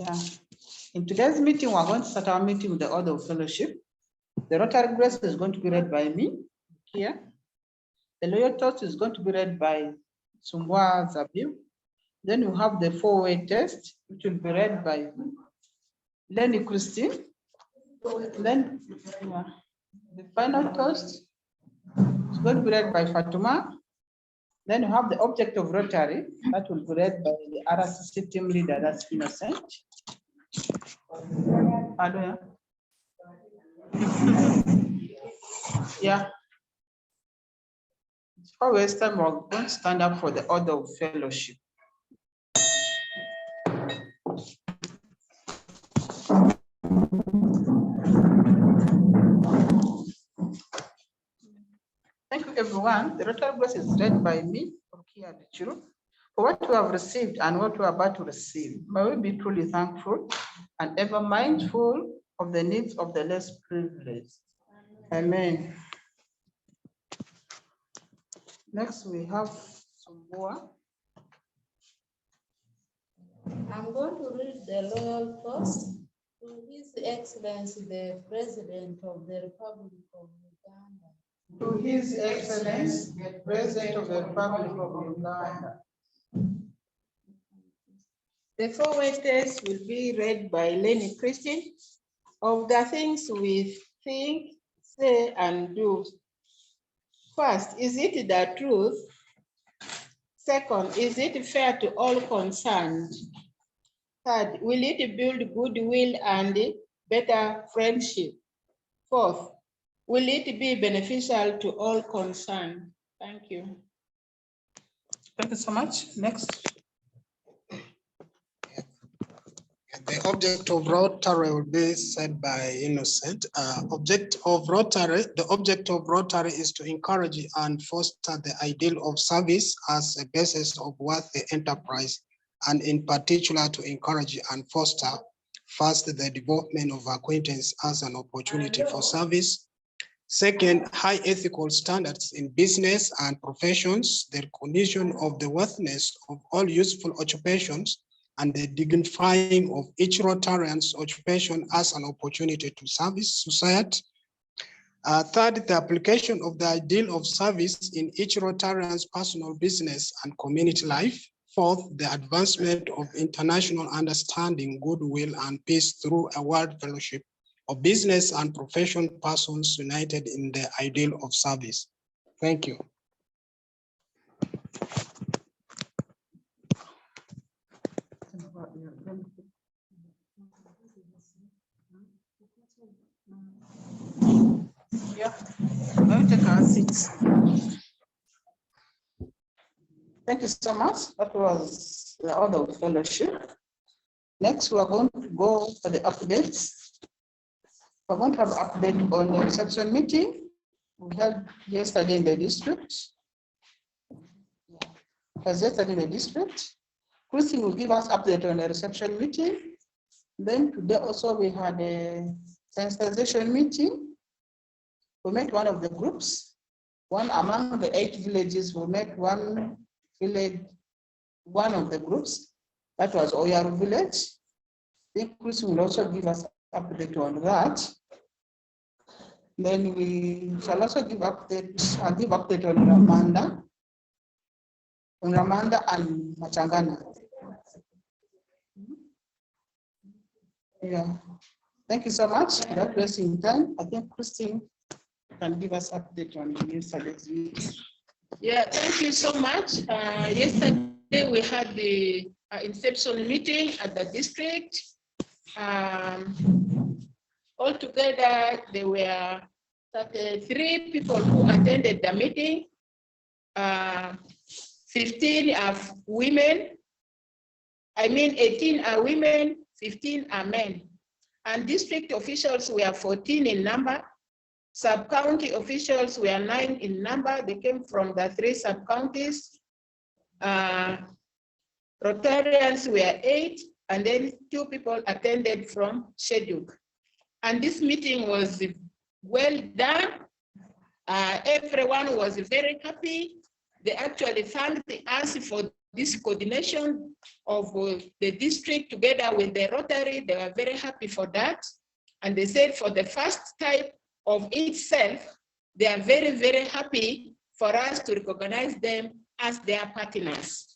Yeah. In today's meeting, we're going to start our meeting with the order of fellowship. The Rotary grace is going to be read by me here. The loyal toast is going to be read by Sumbwa Zabiu. Then you have the four-way test, which will be read by Lenny Christine. Then the final toast is going to be read by Fatuma. Then you have the object of Rotary, that will be read by the RCC team leader, that's Innocent. Yeah. Before we waste time, we're going to stand up for the order of fellowship. Thank you, everyone. The Rotary grace is read by me, Rukia Bichuru. For what we have received and what we are about to receive, may we be truly thankful and ever mindful of the needs of the less privileged. Amen. Next, we have Sumbwa. I'm going to read the loyal toast to His Excellency, the President of the Republic of Uganda. To His Excellency, the President of the Republic of Uganda. The four-way test will be read by Lenny Christine. Of the things we think, say, and do. First, is it the truth? Second, is it fair to all concerned? Third, will it build goodwill and better friendship? Fourth, will it be beneficial to all concerned? Thank you. Thank you so much. Next. The object of Rotary will be said by Innocent. The object of Rotary is to encourage and foster the ideal of service as a basis of worthy enterprise, and in particular to encourage and foster first the development of acquaintance as an opportunity for service. Second, high ethical standards in business and professions, the recognition of the worthiness of all useful occupations, and the dignifying of each Rotarian's occupation as an opportunity to service society. Third, the application of the ideal of service in each Rotarian's personal business and community life. Fourth, the advancement of international understanding, goodwill, and peace through a world fellowship of business and professional persons united in the ideal of service. Thank you. Yeah, we'll take our seats. Thank you so much. That was the order of fellowship. Next, we are going to go for the updates. We're going to have an update on the reception meeting we held yesterday in the district. Yesterday in the district. Christine will give us update on the reception meeting. Then today also we had a sensitization meeting. We met one of the groups. One among the 8 villages, we met one village, one of the groups. That was Oyaru village. I think Christine will also give us update on that. Then we shall also give update. I'll give update on Ramanda and Machangana. Yeah. Thank you so much. That wasting time. I think Christine can give us update on yesterday's meeting. Yeah, thank you so much. Yesterday we had the inception meeting at the district. Altogether, there were 33 people who attended the meeting. 15 are women. 18 are women, 15 are men. And district officials were 14 in number. Sub-county officials were 9 in number. They came from the 3 sub-counties. Rotarians were 8, and then 2 people attended from Sheduk. And this meeting was well done. Everyone was very happy. They actually thanked us for this coordination of the district together with the Rotary. They were very happy for that. And they said for the first type of itself, they are very, very happy for us to recognize them as their partners.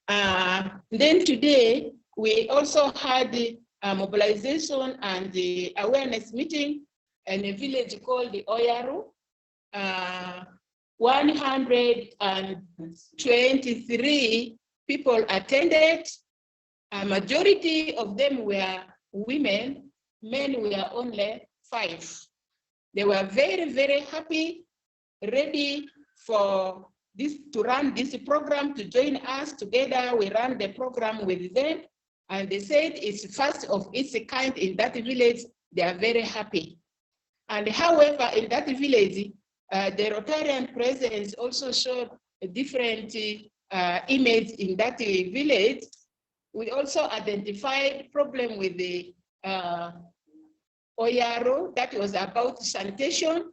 Then today, we also had a mobilization and the awareness meeting in a village called the Oyaru. 123 people attended. A majority of them were women, men were only 5. They were very, very happy, ready for this to run this program, to join us together. We ran the program with them, and they said it's first of its kind in that village. They are very happy. And however, in that village, the Rotarian presence also showed a different image in that village. We also identified problem with the Oyaro that was about sanitation.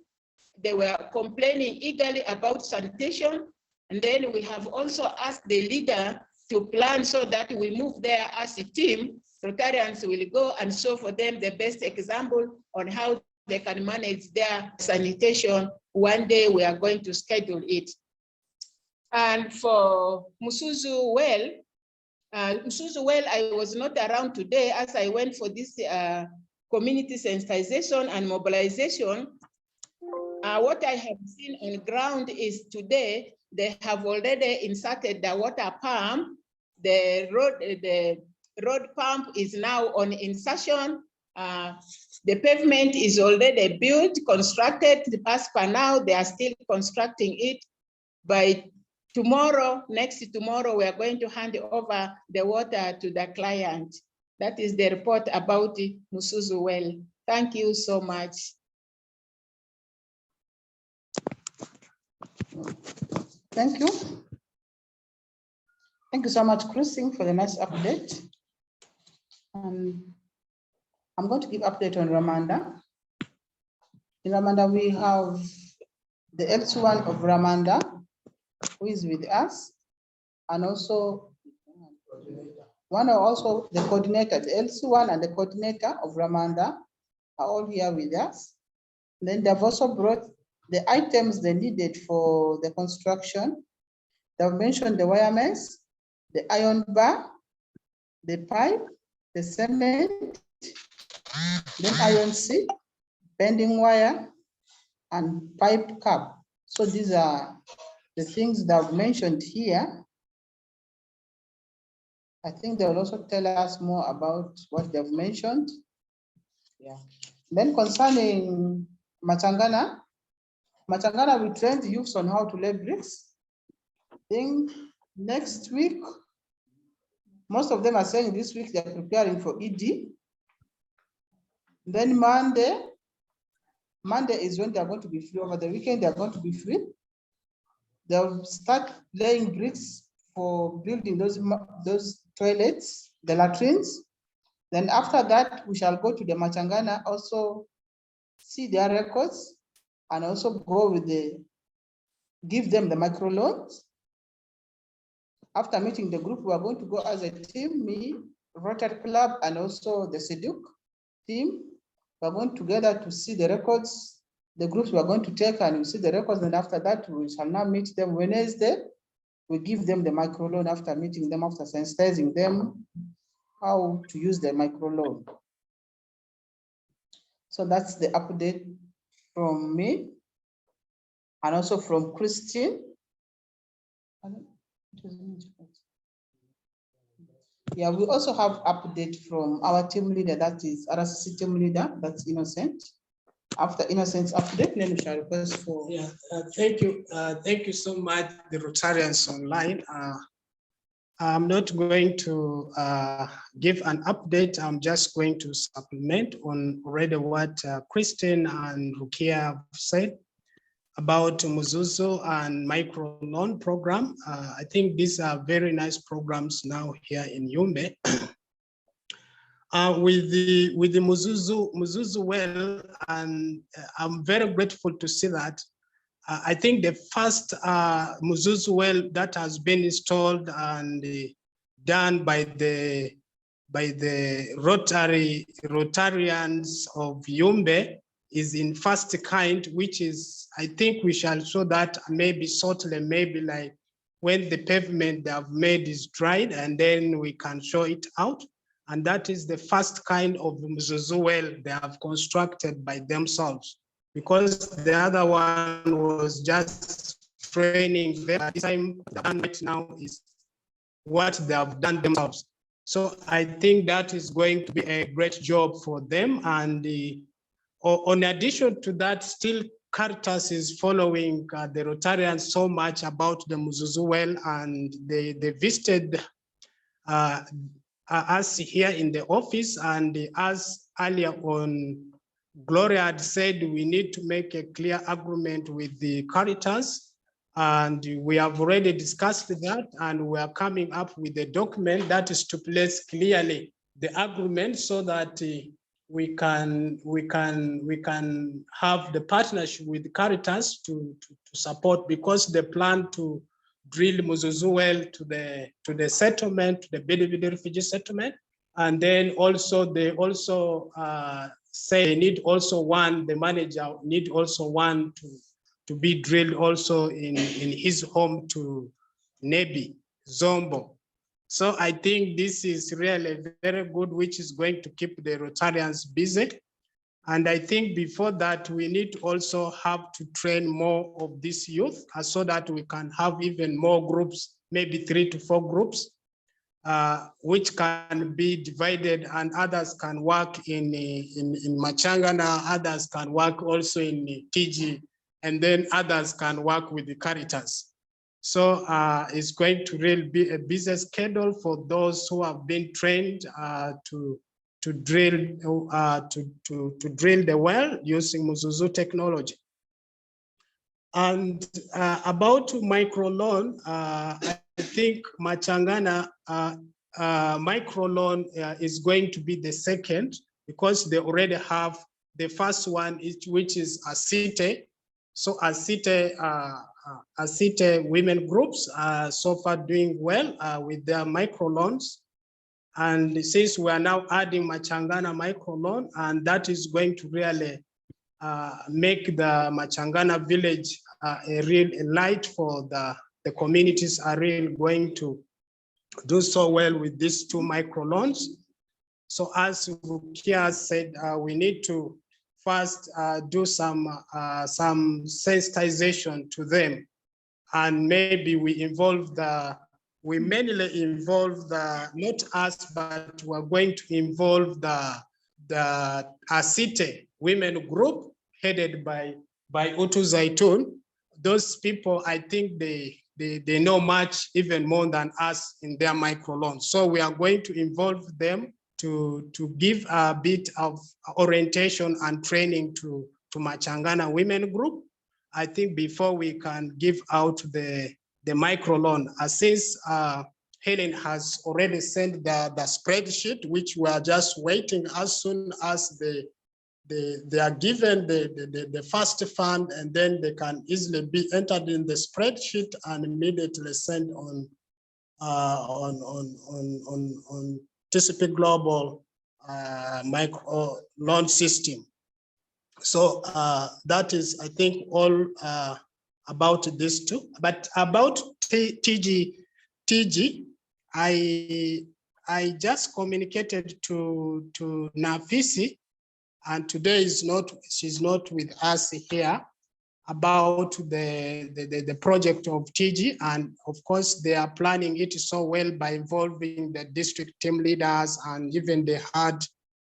They were complaining eagerly about sanitation. And then we have also asked the leader to plan so that we move there as a team. Rotarians will go and show for them the best example on how they can manage their sanitation. One day we are going to schedule it. And for Musuzu Well, I was not around today as I went for this community sensitization and mobilization. What I have seen on the ground is today, they have already inserted the water pump. The road pump is now on insertion. The pavement is already built, constructed. As per now, they are still constructing it. By tomorrow, next tomorrow, we are going to hand over the water to the client. That is the report about Musuzu Well. Thank you so much. Thank you. Thank you so much, Christine, for the nice update. I'm going to give update on Ramanda. In Ramanda, we have the L1 of Ramanda, who is with us, and also the coordinator, the LC1 and the coordinator of Ramanda are all here with us. Then they've also brought the items they needed for the construction. They've mentioned the wire mess, the iron bar, the pipe, the cement, then iron seat, bending wire, and pipe cap. So these are the things that I've mentioned here. I think they will also tell us more about what they've mentioned. Yeah. Then concerning Matangana, we trained youths on how to lay bricks. I think next week, most of them are saying this week they're preparing for ED. Then Monday is when they're going to be free. Over the weekend, they're going to be free. They'll start laying bricks for building those toilets, the latrines. Then after that, we shall go to the Matangana, also see their records, and also go with give them the microloans. After meeting the group, we are going to go as a team, me, Rotary Club, and also the SEDUC team. We are going together to see the records, the groups we are going to take, and we see the records. And after that, we shall now meet them Wednesday. We give them the microloan after meeting them, after sensitizing them how to use the microloan. So that's the update from me and also from Christine. Yeah, we also have update from our team leader, that is RCC team leader, that's Innocent. After Innocent's update, then we shall request for. Yeah, thank you so much, the Rotarians online. I'm not going to give an update. I'm just going to supplement on already what Christine and Rukia have said about Muzuzu and micro loan program. I think these are very nice programs now here in Yumbe. With the Muzuzu well, and I'm very grateful to see that I think the first Muzuzu well that has been installed and done by the Rotarians of Yumbe is in first kind, which is, I think we shall show that maybe shortly, maybe like when the pavement they have made is dried, and then we can show it out. And that is the first kind of Muzuzu well they have constructed by themselves, because the other one was just training them. This time right now is what they have done themselves. So I think that is going to be a great job for them. And in addition to that, still Caritas is following the Rotarians so much about the Muzuzu well, and they visited us here in the office, and as earlier on, Gloria had said we need to make a clear agreement with the Caritas, and we have already discussed that, and we are coming up with a document that stipulates clearly the agreement, so that we can have the partnership with Caritas to support, because they plan to drill Muzuzu well to the settlement, to the Bidibidi refugee settlement, and then also they also say they need also one, the manager need also one to be drilled also in his home to Nebi, Zombo. So I think this is really very good, which is going to keep the Rotarians busy. And I think before that, we need also have to train more of this youth so that we can have even more groups, maybe 3 to 4 groups, which can be divided, and others can work in Machangana, others can work also in TG, and then others can work with the Caritas. So it's going to really be a busy schedule for those who have been trained to drill the well using Muzuzu technology. And about microloan, I think Machangana microloan is going to be the second, because they already have the first one, which is Asite. So Asite women groups are so far doing well with their microloans. And since we are now adding Machangana microloan, and that is going to really make the Machangana village a real light for the communities, are really going to do so well with these 2 microloans. So as Rukia said, we need to first do some sensitization to them, and maybe we mainly involve not us, but we're going to involve the Asite women group headed by Utu Zaitun. Those people, I think they know much, even more than us in their microloans. So we are going to involve them to give a bit of orientation and training to Machangana women group, I think, before we can give out the microloan. Since Helen has already sent the spreadsheet, which we are just waiting as soon as they are given the first fund, and then they can easily be entered in the spreadsheet and immediately sent on TCP Global micro loan system. So that is, I think, all about this too. But about TG, I just communicated to Nafisi, and today she's not with us here, about the project of TG. And of course, they are planning it so well by involving the district team leaders, and even they had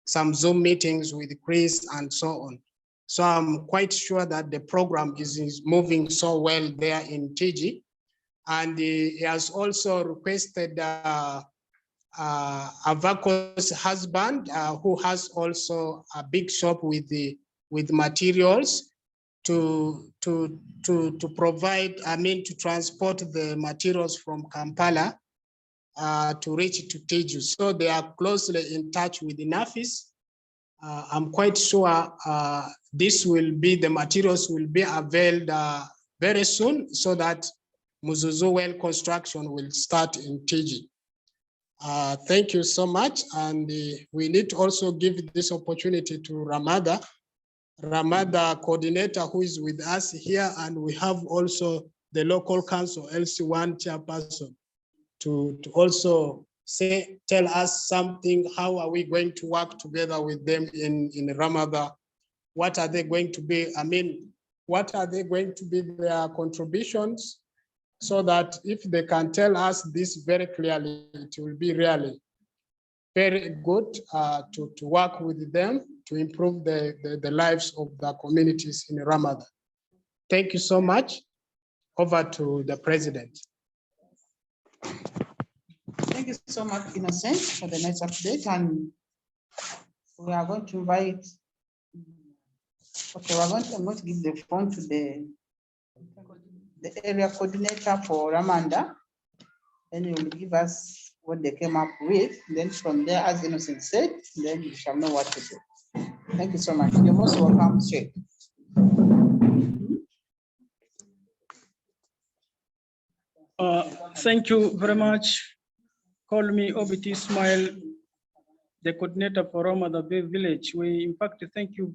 some Zoom meetings with Chris and so on. So I'm quite sure that the program is moving so well there in TG. And he has also requested Avako's husband, who has also a big shop with materials, to provide, to transport the materials from Kampala to reach to Teju. So they are closely in touch with the NAFIS. I'm quite sure the materials will be availed very soon so that Muzuzu well construction will start in TG. Thank you so much. And we need to also give this opportunity to Ramada coordinator who is with us here. And we have also the local council LC1 chairperson to also tell us something. How are we going to work together with them in Ramada? What are they going to be? I mean, what are they going to be their contributions? So that if they can tell us this very clearly, it will be really very good to work with them to improve the lives of the communities in Ramadan. Thank you so much. Over to the president. Thank you so much, Innocent, for the nice update. And we are going to invite, okay, I'm going to give the phone to the area coordinator for Ramanda, and he will give us what they came up with. Then from there, as Innocent said, then we shall know what to do. Thank you so much. You're most welcome, Sheikh. Thank you very much. Call me Obiti Ismail, the coordinator for Ramada Bay Village. We in fact thank you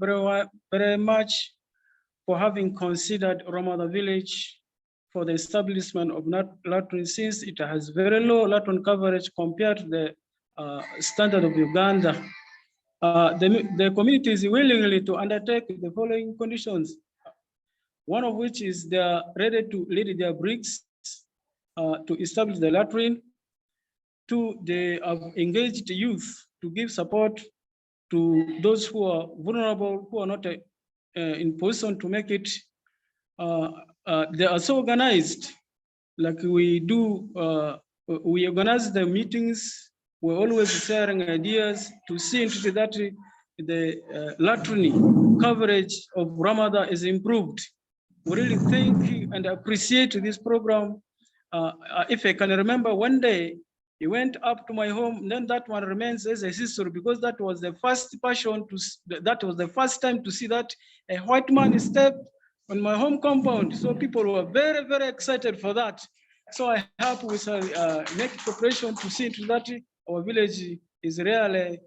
very much for having considered Ramada Village for the establishment of latrine, since it has very low latrine coverage compared to the standard of Uganda. The community is willingly to undertake the following conditions, one of which is they are ready to lead their bricks to establish the latrine. Two, they have engaged youth to give support to those who are vulnerable, who are not in position to make it. They are so organized, like we do, we organize the meetings, we're always sharing ideas to see into that the latrine coverage of Ramadan is improved. We really thank and appreciate this program. If I can remember one day, he went up to my home, and then that one remains as a history, because that was the first passion that was the first time to see that a white man stepped on my home compound. So people were very, very excited for that. So I hope we shall make cooperation to see to that our village is really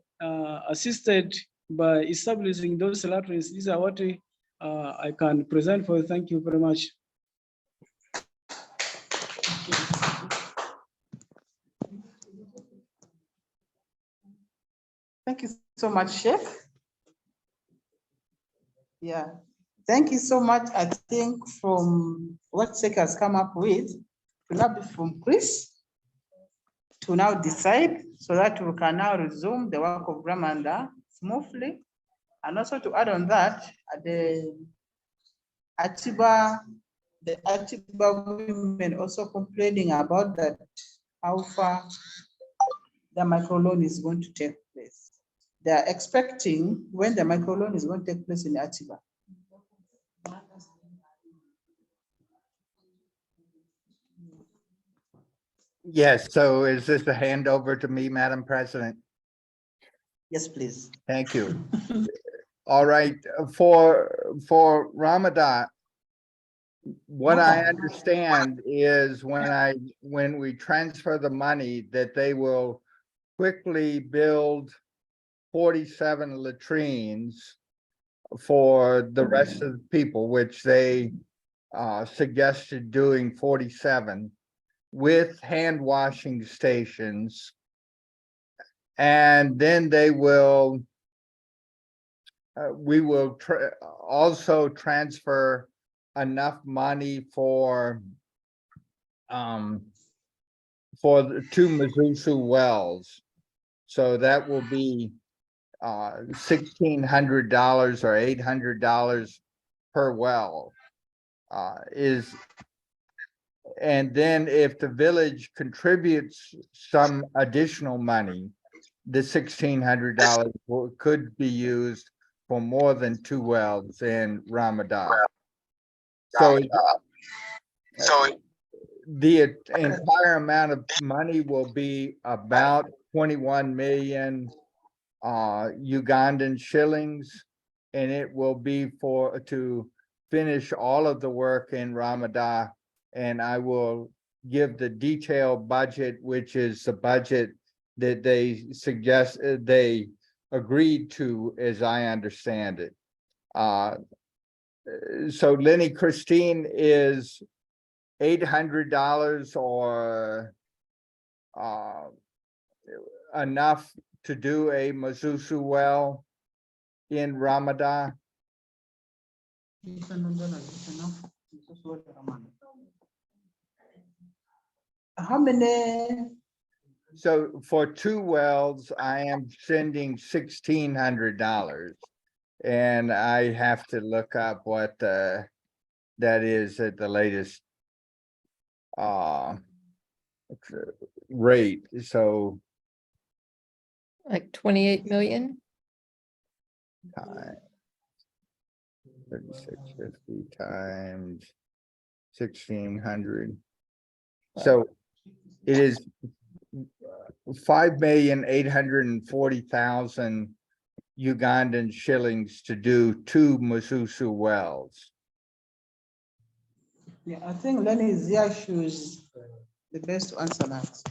assisted by establishing those latrines. These are what I can present for you. Thank you very much. Thank you so much, Sheikh. Yeah, thank you so much. I think from what Sheikh has come up with, will now be from Chris to now decide so that we can now resume the work of Ramanda smoothly. And also to add on that, the Atiba women also complaining about that, how far the microloan is going to take place. They are expecting when the microloan is going to take place in Atiba. Yes, so is this a handover to me, Madam President? Yes, please. Thank you. All right, for Ramadan, what I understand is when we transfer the money, that they will quickly build 47 latrines for the rest of the people, which they suggested doing 47 with hand washing stations. And then they will, we will also transfer enough money for the 2 Mizuzu wells. So that will be $1,600 or $800 per well. And then if the village contributes some additional money, the $1,600 could be used for more than 2 wells in Ramadan. So the entire amount of money will be about 21 million Ugandan shillings, and it will be to finish all of the work in Ramadan, and I will give the detailed budget, which is the budget that they suggest, they agreed to, as I understand it. So Lenny Christine is $800 or enough to do a Mazuzu well in Ramadan? How many? So for 2 wells, I am sending $1,600. And I have to look up what that is at the latest rate. So Like 28 million? 3650 times 1,600. So it is 5,840,000 Ugandan shillings to do 2 Mazuzu wells. Yeah, I think Lenny is here. She's the best to answer that.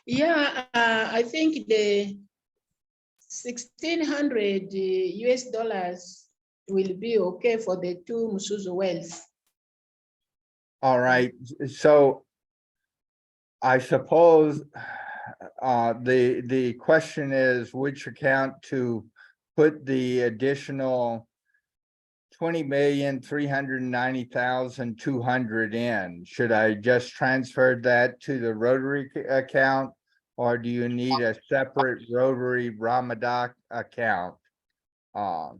Yeah, I think the 1,600 US dollars will be okay for the 2 Musuzu wells. All right, so I suppose the question is which account to put the additional 20,390,200 in. Should I just transfer that to the Rotary account, or do you need a separate Rotary Ramadan account? I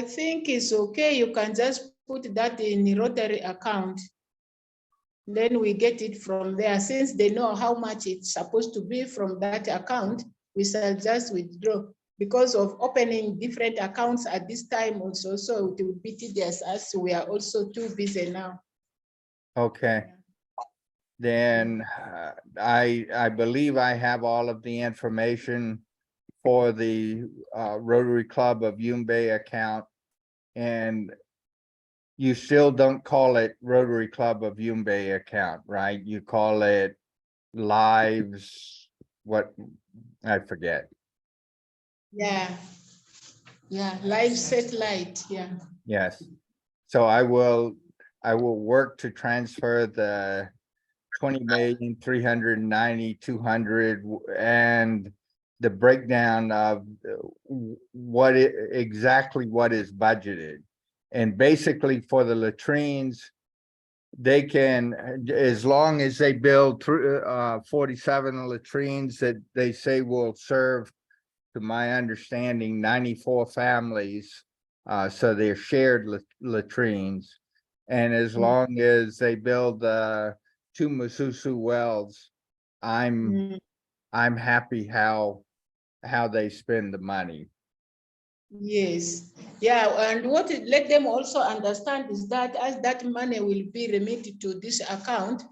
think it's okay. You can just put that in the Rotary account. Then we get it from there. Since they know how much it's supposed to be from that account, we shall just withdraw. Because of opening different accounts at this time also, so it will be tedious as we are also too busy now. Okay. Then I believe I have all of the information for the Rotary Club of Yumbe account. And you still don't call it Rotary Club of Yumbe account, right? You call it Lives, what, I forget. Yeah. Yeah, live satellite, yeah. Yes. So I will work to transfer the 20,390,200 and the breakdown of what exactly what is budgeted. And basically for the latrines, they can, as long as they build through 47 latrines that they say will serve, to my understanding, 94 families. So they're shared latrines. And as long as they build 2 Masusu wells, I'm happy how they spend the money. Yes, yeah, and what let them also understand is that as that money will be remitted to this account,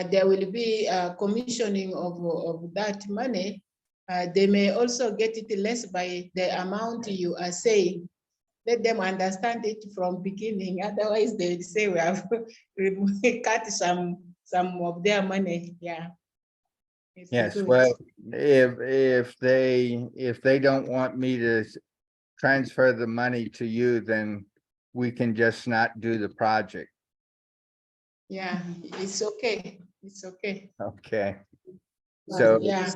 there will be a commissioning of that money. They may also get it less by the amount you are saying. Let them understand it from beginning. Otherwise, they say we have cut some of their money. Yeah. It's Yes, good. well, if they don't want me to transfer the money to you, then we can just not do the project. Yeah, it's okay. It's okay. Okay. So Yeah.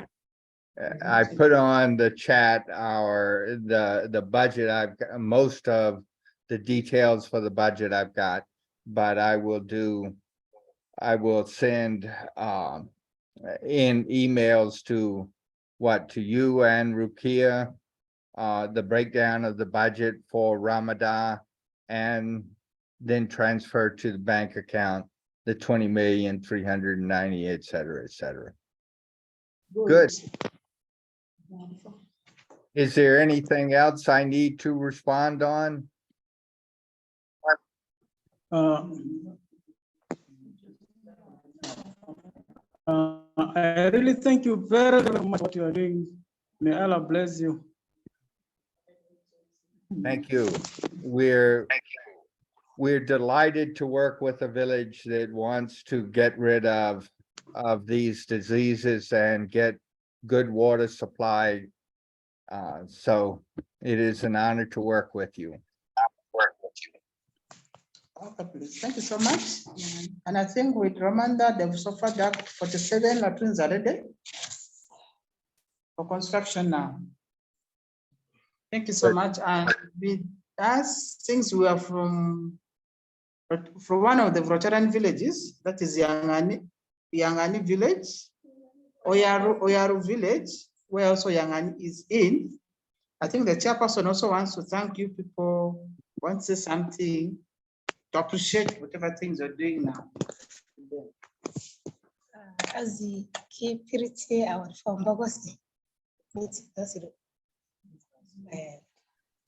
I put on the chat the budget. I've got most of the details for the budget I've got, but I will send in emails to you and Rukia, the breakdown of the budget for Ramadan, and then transfer to the bank account the 20,390,000, et cetera, et cetera. Good. Is there anything else I need to respond on? I really thank you very, very much for what you are doing. May Allah bless you. Thank you. We're delighted to work with a village that wants to get rid of these diseases and get good water supply. So it is an honor to work with you. Okay, please. Thank you so much. And I think with Ramanda, they've so far done 47 latrines already for construction now. Thank you so much. And with us, since we are from one of the Rotarian villages, that is Yangani village, Oyaru village, where also Yangani is in. I think the chairperson also wants to thank you people, wants to say something to appreciate whatever things you're doing now. As the key pretty our from Bogosi.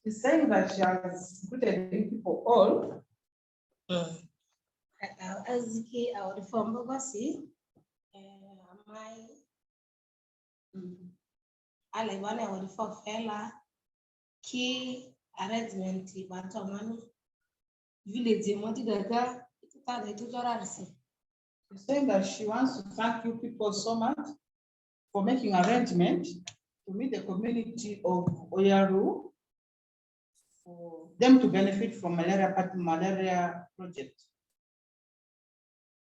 She's saying that she has recruited people all. As the key our from Bogosi, my Alabama our for fella key arrangement but village Modigaga. She's saying that she wants to thank you people so much for making arrangement to meet the community of Oyaru for them to benefit from malaria project.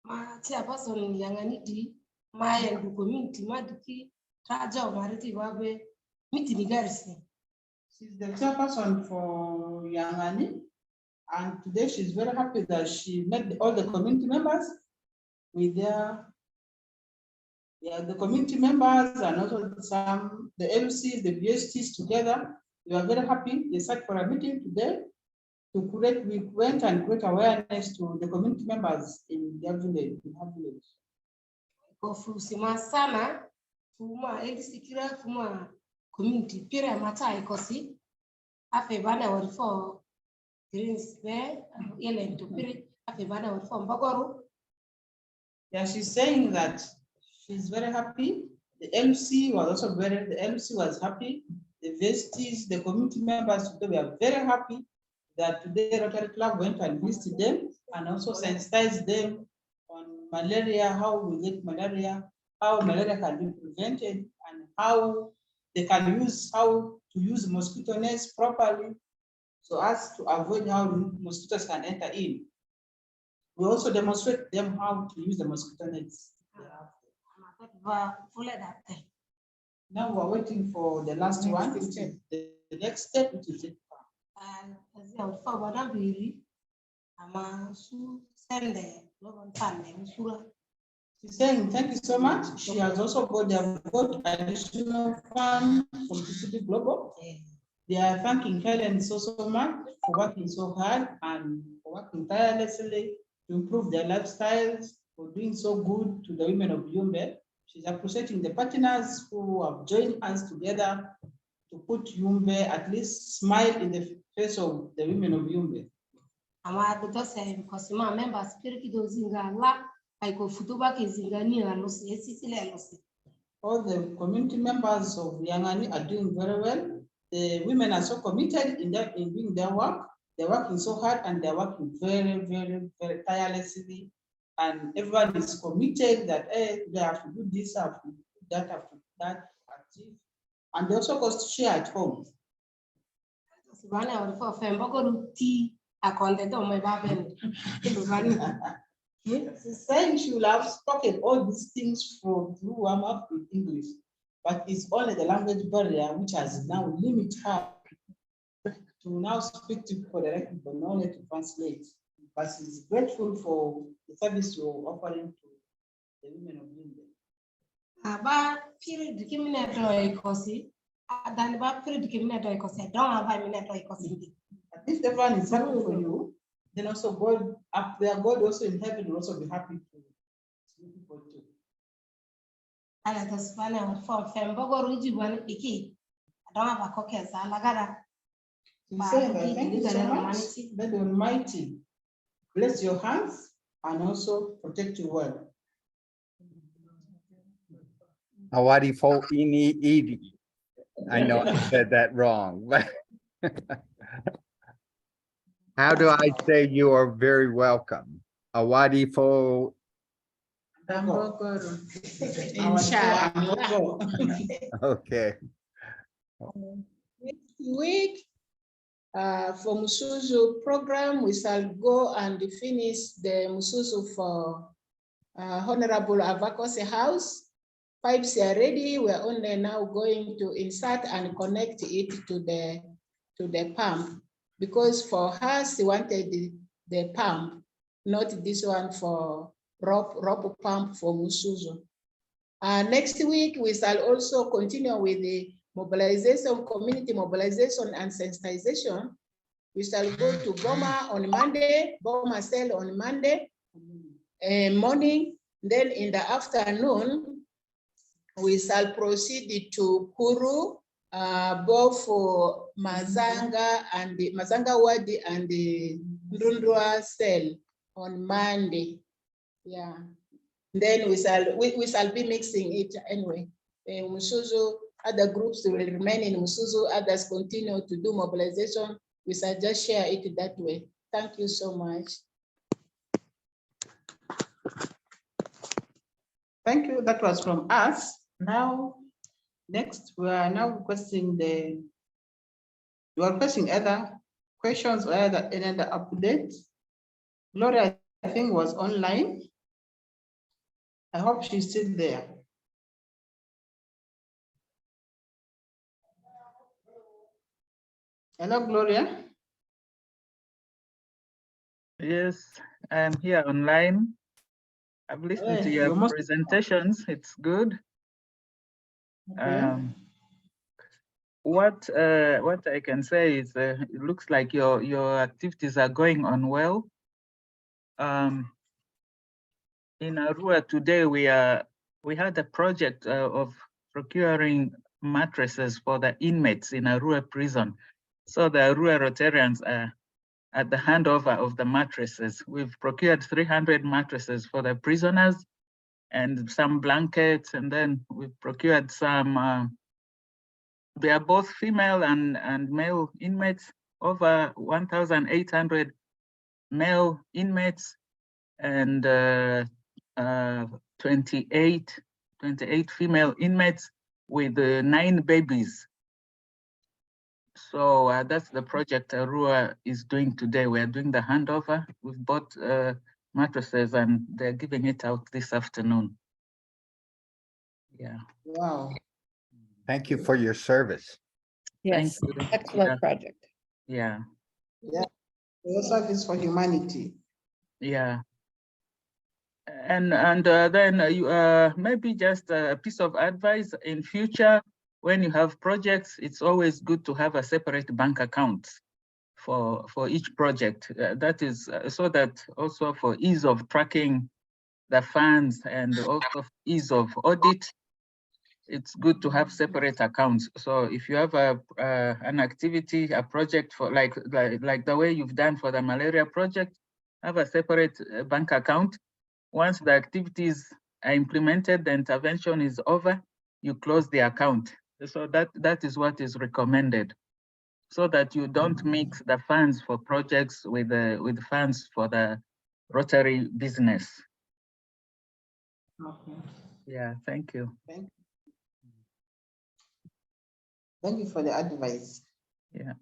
Ma chairperson Yanganiti, my and community Madiki, Raja Mariti Babe, meeting Garrison. She's the chairperson for Yangani, and today she's very happy that she met all the community members with their the community members and also the LCs, the VSTs together. We are very happy. They sat for a meeting today we went and create awareness to the community members in their village, in her village. Kofusima sana, fuma elisikira fuma community pira mata ikosi. Afe bana wari for greens there, yele to piri. Afe bana wari for Mbagoru. Yeah, she's saying that she's very happy. The LC was also the LC was happy. The vesties, the community members, they were very happy that today Rotary Club went and visited them and also sensitized them on malaria, how we get malaria, how malaria can be prevented, and how they can how to use mosquito nets properly so as to avoid how mosquitoes can enter in. We also demonstrate them how to use the mosquito nets. Now we're waiting for the last one, which is the next step, which is it. She's saying thank you so much. She has also got additional fund from TCD Global. They are thanking Helen so much for working so hard and for working tirelessly to improve their lifestyles, for doing so good to the women of Yumbe. She's appreciating the partners who have joined us together to put Yumbe, at least smile in the face of the women of Yumbe. All the community members of Yangani are doing very well. The women are so committed in doing their work. They're working so hard and they're working very, very, very tirelessly. And everyone is committed that they have to do this, have to do that, have to do that, achieve. And they also go to share at home. She's saying she will have spoken all these things through warm up in English, but it's only the language barrier which has now limited her to now speak to people directly, but not only to translate. But she's grateful for the service you're offering to the women of Yumbe. At least everyone is happy for you. Then also God up there, God also in heaven will also be happy to see people too. He's saying that thank you so much. Let the Almighty bless your hands and also protect you well. Hawadi fo ini idi. I know I said that wrong, but How do I say you are very welcome? Awadifo. Dambogoro. Inshallah. Inshallah. Okay. Next week, for Musuzu program, we shall go and finish the Musuzu for Honorable Avakose House. Pipes are ready. We're only now going to insert and connect it to the pump, because for her, she wanted the pump, not this one for rope pump for Musuzu. Next week, we shall also continue with the mobilization, community mobilization and sensitization. We shall go to Boma on Monday, Boma cell on Monday morning. Then in the afternoon, we shall proceed to Kuru, both for Mazanga and the Mazanga Wadi and the Ndundua cell on Monday. Yeah. Then we shall be mixing it anyway. Musuzu, other groups will remain in Musuzu, others continue to do mobilization. We shall just share it that way. Thank you so much. Thank you. That was from us. Now, next, we are now requesting other questions or other updates. Gloria, I think, was online. I hope she's still there. Hello, Gloria. Yes, I'm here online. I've listened to your presentations. It's good. Okay. What I can say is it looks like your activities are going on well. In Arua today, we had a project of procuring mattresses for the inmates in Arua prison. So the Arua Rotarians are at the handover of the mattresses. We've procured 300 mattresses for the prisoners and some blankets, and then we've procured some, they are both female and male inmates, over 1,800 male inmates and 28 female inmates with 9 babies. So that's the project Arua is doing today. We are doing the handover. We've bought mattresses and they're giving it out this afternoon. Yeah. Wow. Thank you for your service. Yes, Thank you. excellent Yeah. project. Yeah. Yeah. Your service for humanity. Yeah. And then you maybe just a piece of advice in future, when you have projects, it's always good to have a separate bank account for each project. That is so that also for ease of tracking the funds and also ease of audit, it's good to have separate accounts. So if you have an activity, a project for like the way you've done for the malaria project, have a separate bank account. Once the activities are implemented, the intervention is over, you close the account. So that is what is recommended, so that you don't mix the funds for projects with funds for the Rotary business. Okay. Yeah, thank you. Thank you for the advice. Yeah.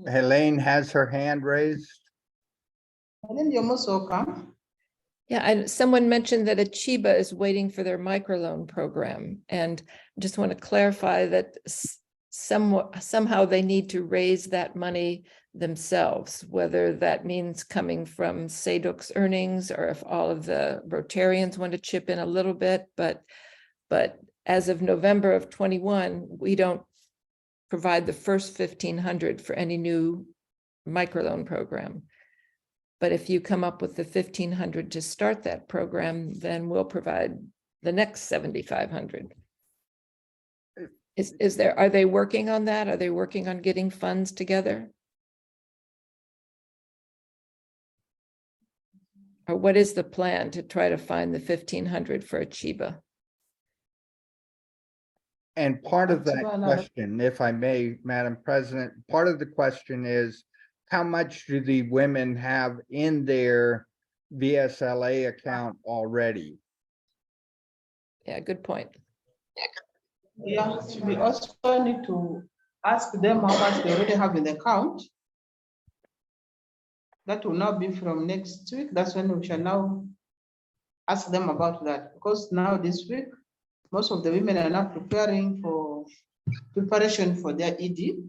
Helene has her hand raised. Helen, you're most welcome. Yeah, someone mentioned that Achiba is waiting for their microloan program, and I just want to clarify that somehow they need to raise that money themselves, whether that means coming from SADOC's earnings or if all of the Rotarians want to chip in a little bit, but as of November of 21, we don't provide the first 1,500 for any new microloan program. But if you come up with the 1,500 to start that program, then we'll provide the next 7,500. Are they working on that? Are they working on getting funds together? Or what is the plan to try to find the 1,500 for Achiba? And part of That's that why now- question, if I may, Madam President, part of the question is, how much do the women have in their VSLA account already? Yeah, good point. Yeah, we also need to ask them how much they already have in the account. That will now be from next week. That's when we shall now ask them about that, because now this week, most of the women are now preparing for preparation for their ED.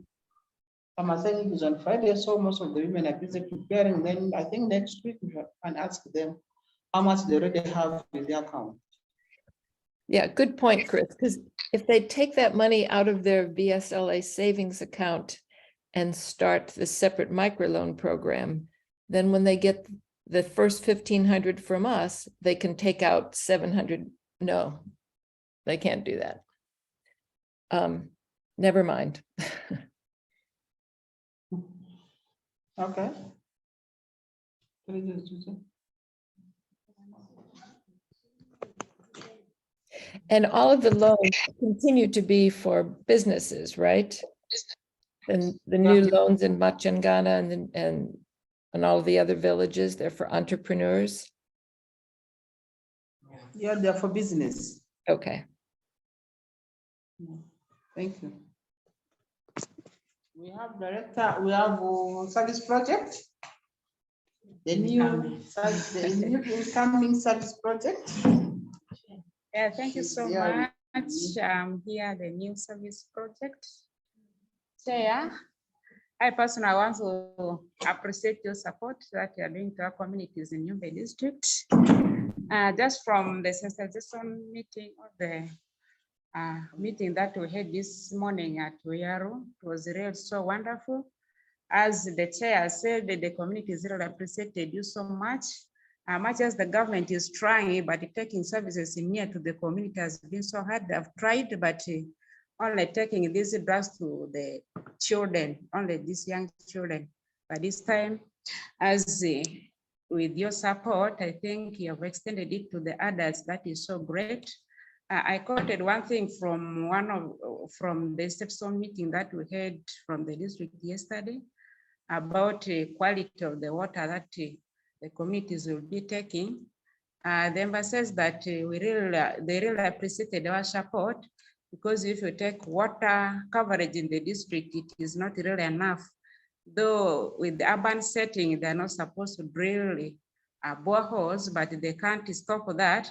Some are saying it is on Friday, so most of the women are busy preparing. Then I think next week we can ask them how much they already have in their account. Yeah, good point, Chris, because if they take that money out of their VSLA savings account and start the separate microloan program, then when they get the first 1,500 from us, they can take out 700. No, they can't do that. Never mind. Okay. And all of the loans continue to be for businesses, right? And the new loans in Machangana and all of the other villages, they're for entrepreneurs. Yeah, they're for business. Okay. Thank you. We have director, we have service project. The new incoming service project. Yeah, thank you so Yeah. much. Here, the new service project. Chair, I personally want to appreciate your support that you are doing to our communities in Yumbe district. Just from the sensitization meeting or the meeting that we had this morning at Oyaru, it was really so wonderful. As the chair said, the communities really appreciated you so much. Much as the government is trying, but taking services near to the community has been so hard. They've tried, but only taking these drugs to the children, only these young children. But this time, as with your support, I think you have extended it to the adults. That is so great. I quoted one thing from from the STEPSON meeting that we had from the district yesterday about the quality of the water that the communities will be taking. The member says that they really appreciated our support, because if you take water coverage in the district, it is not really enough. Though with the urban setting, they're not supposed to drill boreholes, but they can't stop that.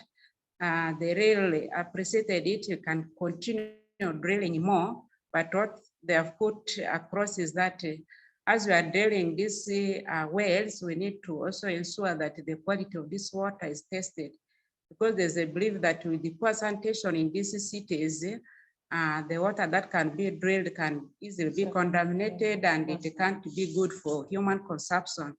They really appreciated it. You can continue drilling more, but what they have put across is that as we are drilling these wells, we need to also ensure that the quality of this water is tested, because there's a belief that with the poor sanitation in these cities, the water that can be drilled can easily be contaminated and it can't be good for human consumption.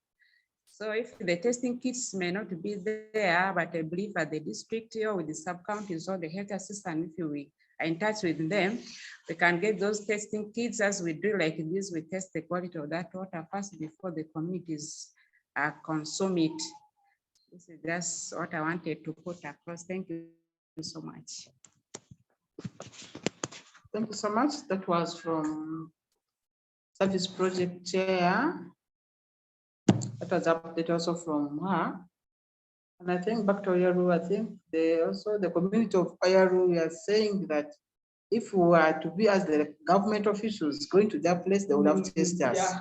So if the testing kits may not be there, but I believe at the district or with the sub-counties or the health assistant, if we are in touch with them, we can get those testing kits. As we do like this, we test the quality of that water first before the communities consume it. This is just what I wanted to put across. Thank you so much. Thank you so much. That was from Service Project Chair. That was updated also from her. And I think back to Oyaru, I think the community of Oyaru, we are saying that if we were to be as the government officials going to their place, they would have tested us.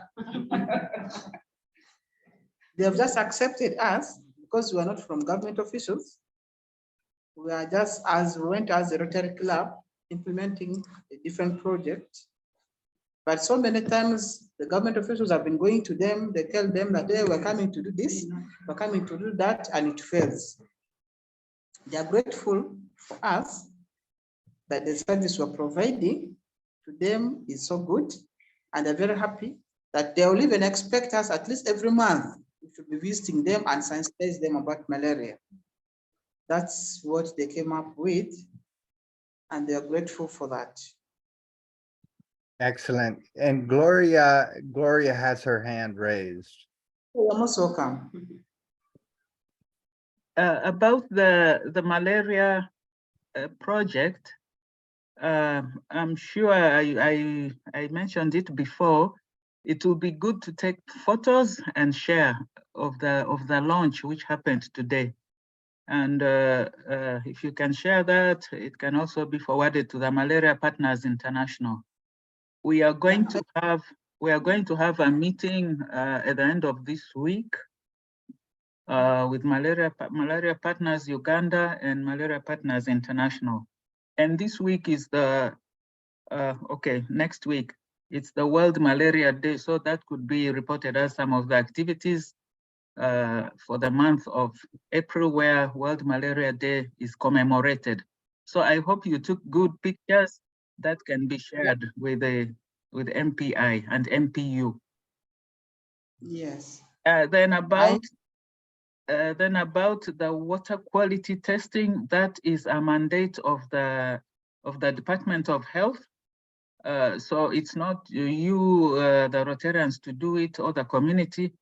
They have just accepted us because we are not from government officials. We are just, as we went as a Rotary Club, implementing a different project. But so many times the government officials have been going to them, they tell them that hey, we're coming to do this, we're coming to do that, and it fails. They are grateful for us that the service we're providing to them is so good, and they're very happy that they will even expect us at least every month to be visiting them and sensitize them about malaria. That's what they came up with, and they are grateful for that. Excellent. And Gloria has her hand raised. You're most welcome. About the malaria project, I'm sure I mentioned it before. It will be good to take photos and share of the launch which happened today. And if you can share that, it can also be forwarded to the Malaria Partners International. We are going to have a meeting at the end of this week with Malaria Partners Uganda and Malaria Partners International. And this week is the next week, it's the World Malaria Day. So that could be reported as some of the activities for the month of April, where World Malaria Day is commemorated. So I hope you took good pictures that can be shared with MPI and MPU. Yes. Then about the water quality testing, that is a mandate of the Department of Health. So it's not you, the Rotarians, to do it, or the community.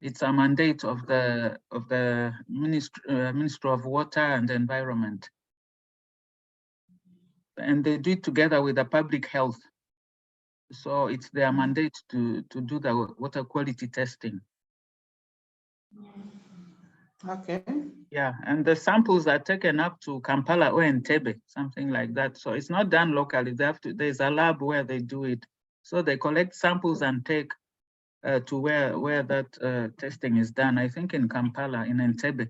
It's a mandate of the Ministry of Water and Environment, and they do it together with the public health. So it's their mandate to do the water quality testing. Okay. Yeah, and the samples are taken up to Kampala or Entebbe, something like that. So it's not done locally. They have to. There's a lab where they do it. So they collect samples and take to where that testing is done. I think in Kampala, in Entebbe,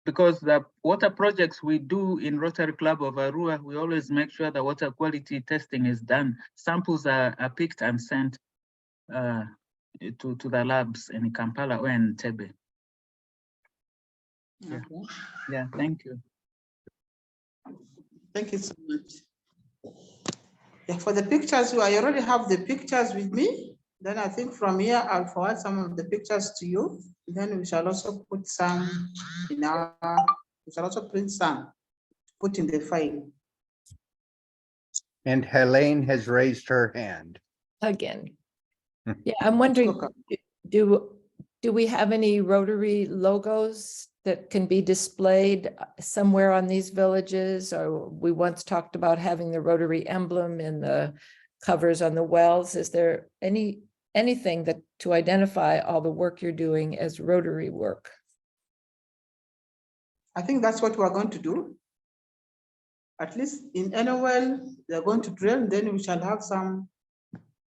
because the water projects we do in Rotary Club of Arua, we always make sure the water quality testing is done. Samples are picked and sent to the labs in Kampala or in Entebbe. Yeah. Okay. Yeah, thank you. Thank you so much. Yeah, for the pictures, I already have the pictures with me. Then I think from here, I'll forward some of the pictures to you. Then we shall also put some in we shall also print some, put in the file. And Helene has raised her hand. Again. Yeah, I'm wondering, do we have any Rotary logos that can be displayed somewhere on these villages? Or we once talked about having the Rotary emblem in the covers on the wells. Is there anything that to identify all the work you're doing as Rotary work? I think that's what we're going to do. At least in any well, they're going to drill, then we shall have some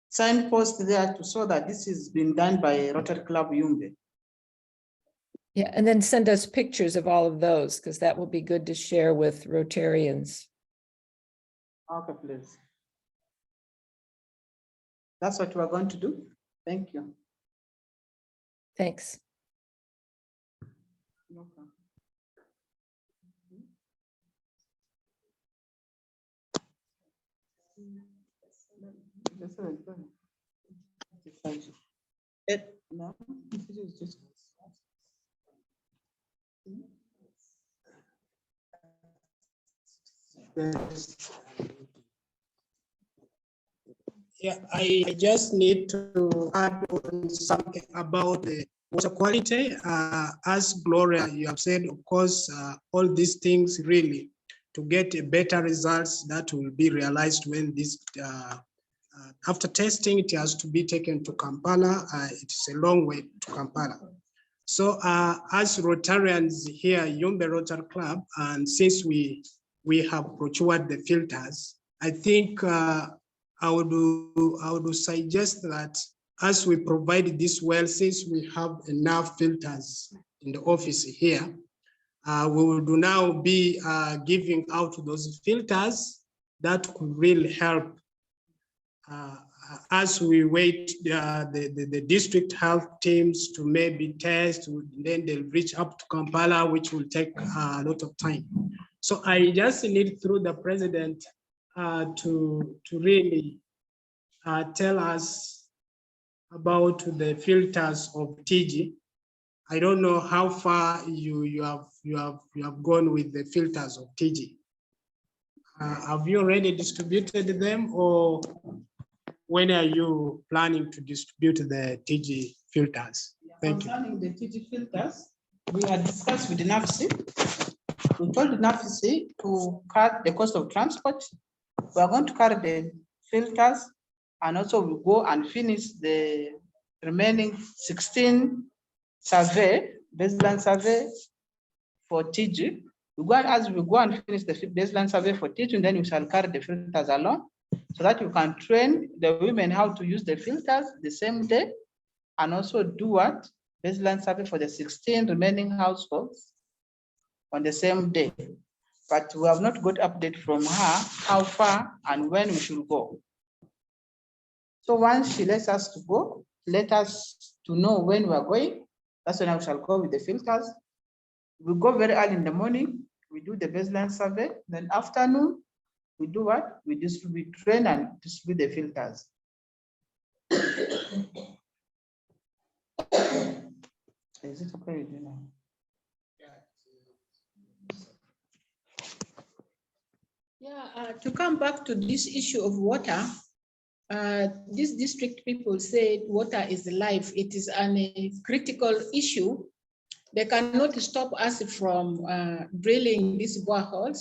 signpost there to show that this has been done by Rotary Club Yumbe. Yeah, and then send us pictures of all of those, because that will be good to share with Rotarians. Okay, please. That's what we're going to do. Thank you. Thanks. No. Yeah, I just need to add on something about the water quality. As Gloria, you have said, of course, all these things really to get a better results that will be realized when this, after testing, it has to be taken to Kampala. It's a long way to Kampala. So as Rotarians here, Yumbe Rotary Club, and since we have procured the filters, I think I would suggest that as we provide this well, since we have enough filters in the office here, we will now be giving out those filters that could really help as we wait the district health teams to maybe test, then they'll reach up to Kampala, which will take a lot of time. So I just need through the president to really tell us about the filters of TG. I don't know how far you have gone with the filters of TG. Have you already distributed them, or when are you planning to distribute the TG filters? Thank you. Concerning the TG filters, we had discussed with the NAFC. We told the NAFC to cut the cost of transport We are going to carry the filters, and also we go and finish the remaining 16 survey, baseline survey for TG. We go, as we go and finish the baseline survey for teaching, then you shall carry the filters along so that you can train the women how to use the filters the same day, and also do what? Baseline survey for the 16 remaining households on the same day. But we have not got update from her how far and when we should go. So once she lets us to go, let us to know when we are going. That's when we shall go with the filters. We go very early in the morning, we do the baseline survey, then afternoon, we do what? We distribute, train and distribute the filters. Is it okay with you now? Yeah, to come back to this issue of water, this district people said water is life. It is a critical issue. They cannot stop us from drilling these boreholes.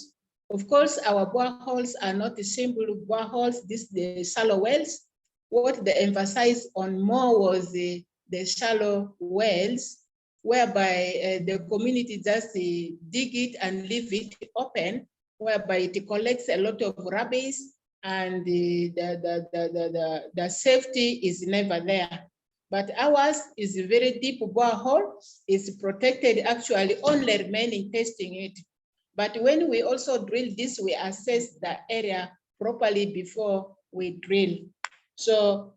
Of course, our boreholes are not the simple boreholes, the shallow wells. What they emphasized on more was the shallow wells, whereby the community just dig it and leave it open, whereby it collects a lot of rubbish, and the safety is never there. But ours is a very deep borehole. It's protected, actually only remaining testing it. But when we also drill this, we assess the area properly before we drill. So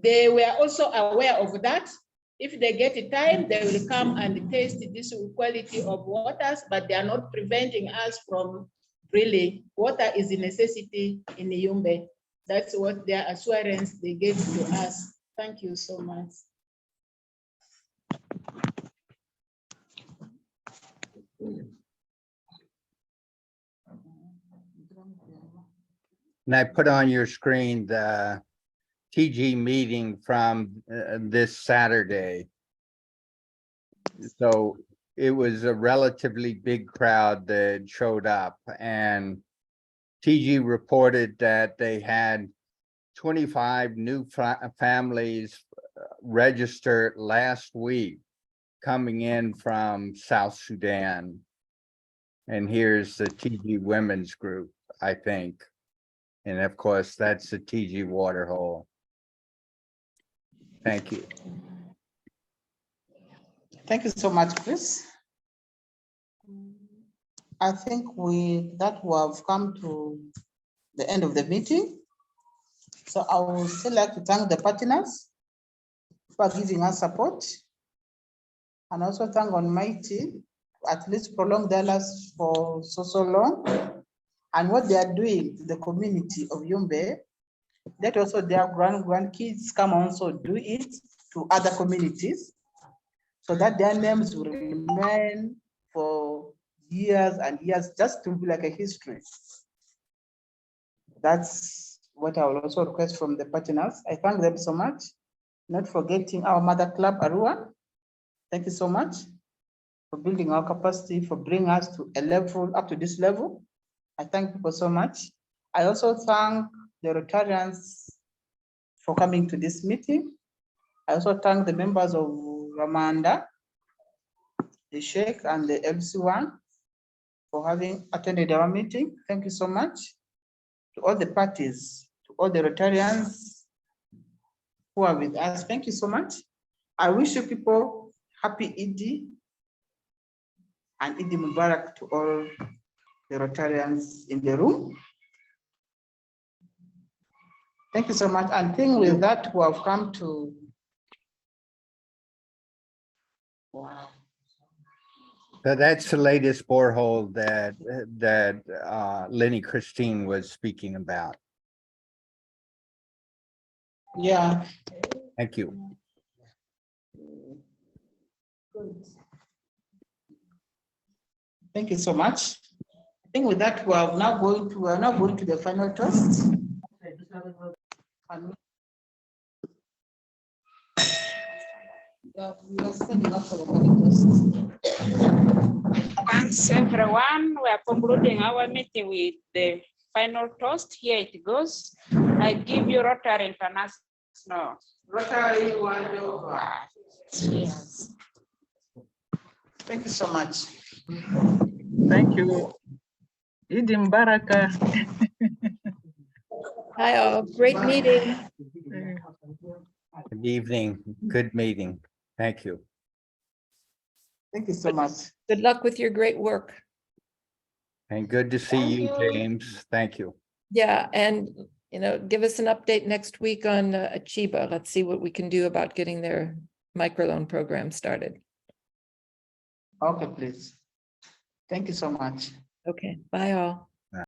they were also aware of that. If they get time, they will come and test this quality of waters, but they are not preventing us from drilling. Water is a necessity in Yumbe. That's what their assurance they gave to us. Thank you so much. And I put on your screen the TG meeting from this Saturday. So it was a relatively big crowd that showed up, and TG reported that they had 25 new families registered last week coming in from South Sudan. And here's the TG Women's Group, I think. And of course, that's the TG Waterhole. Thank you. Thank you so much, Chris. I think we have come to the end of the meeting. So I would still like to thank the partners for giving us support, and also thank Almighty at least prolong their lives for so long, and what they are doing to the community of Yumbe. Let also their grandkids come also do it to other communities, so that their names will remain for years and years, just to be like a history. That's what I will also request from the partners. I thank them so much. Not forgetting our mother club, Arua. Thank you so much for building our capacity, for bringing us to a level, up to this level. I thank people so much. I also thank the Rotarians for coming to this meeting. I also thank the members of Ramanda, the Sheikh and the LC1 for having attended our meeting. Thank you so much to all the parties, to all the Rotarians who are with us. Thank you so much. I wish you people happy Eid and Eid Mubarak to all the Rotarians in the room. Thank you so much. And I think with that, we have come to, wow. So that's the latest borehole that Lenny Christine was speaking about. Yeah. Thank you. Thank you so much. I think with that, we are now going to the final toast. We are sending up for the final toast. Thanks everyone. We are concluding our meeting with the final toast. Here it goes. I give you Rotary International. Rotary Wonderful. Yes. Thank you so much. Thank you. Idi Mbaraka. Hi, all. Great meeting. Good evening, good meeting. Thank you. Thank you so much. Good luck with your great work. And good to see Thank you, you. James. Thank you. Yeah, and give us an update next week on Achiba. Let's see what we can do about getting their microloan program started. Okay, please. Thank you so much. Okay, bye all.